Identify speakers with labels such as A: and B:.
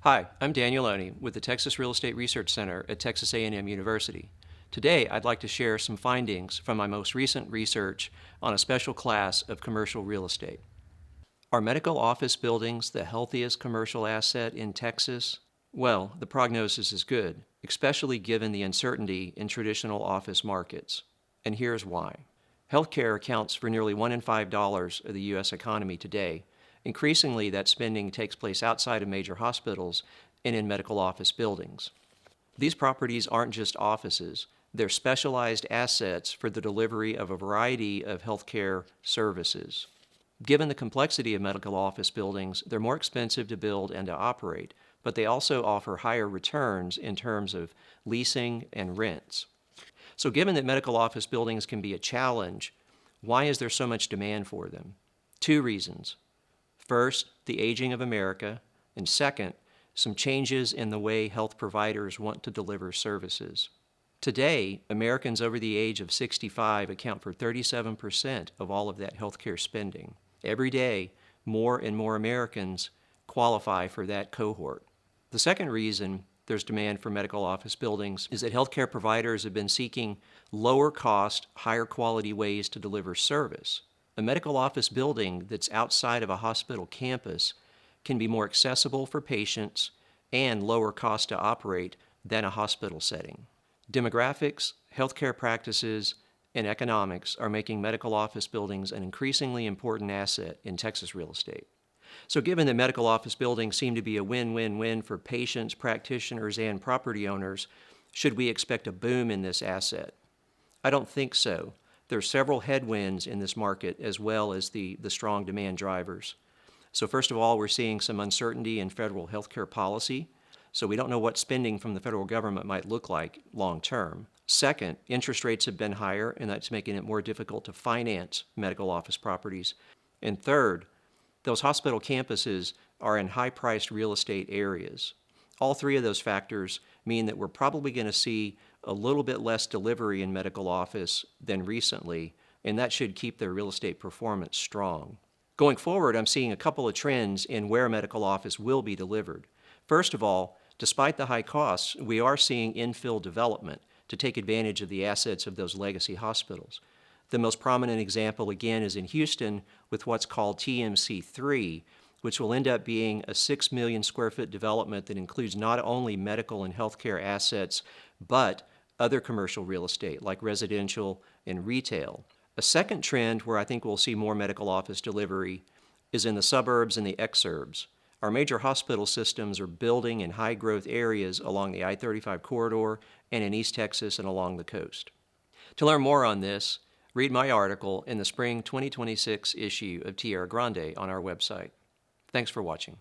A: Hi, I'm Daniel Oney with the Texas Real Estate Research Center at Texas A&M University. Today, I'd like to share some findings from my most recent research on a special class of commercial real estate. Are medical office buildings the healthiest commercial asset in Texas? Well, the prognosis is good, especially given the uncertainty in traditional office markets. And here's why. Healthcare accounts for nearly $1 in $5 of the U.S. economy today. Increasingly, that spending takes place outside of major hospitals and in medical office buildings. These properties aren't just offices, they're specialized assets for the delivery of a variety of healthcare services. Given the complexity of medical office buildings, they're more expensive to build and to operate, but they also offer higher returns in terms of leasing and rents. So given that medical office buildings can be a challenge, why is there so much demand for them? Two reasons. First, the aging of America, and second, some changes in the way health providers want to deliver services. Today, Americans over the age of 65 account for 37% of all of that healthcare spending. Every day, more and more Americans qualify for that cohort. The second reason there's demand for medical office buildings is that healthcare providers have been seeking lower cost, higher quality ways to deliver service. A medical office building that's outside of a hospital campus can be more accessible for patients and lower cost to operate than a hospital setting. Demographics, healthcare practices, and economics are making medical office buildings an increasingly important asset in Texas real estate. So given that medical office buildings seem to be a win-win-win for patients, practitioners, and property owners, should we expect a boom in this asset? I don't think so. There are several headwinds in this market as well as the strong demand drivers. So first of all, we're seeing some uncertainty in federal healthcare policy, so we don't know what spending from the federal government might look like long term. Second, interest rates have been higher, and that's making it more difficult to finance medical office properties. And third, those hospital campuses are in high-priced real estate areas. All three of those factors mean that we're probably going to see a little bit less delivery in medical office than recently, and that should keep their real estate performance strong. Going forward, I'm seeing a couple of trends in where medical office will be delivered. First of all, despite the high costs, we are seeing infill development to take advantage of the assets of those legacy hospitals. The most prominent example, again, is in Houston with what's called TMC3, which will end up being a 6 million square foot development that includes not only medical and healthcare assets, but other commercial real estate like residential and retail. A second trend where I think we'll see more medical office delivery is in the suburbs and the exurbs. Our major hospital systems are building in high-growth areas along the I-35 corridor and in East Texas and along the coast. To learn more on this, read my article in the spring 2026 issue of Tierra Grande on our website. Thanks for watching.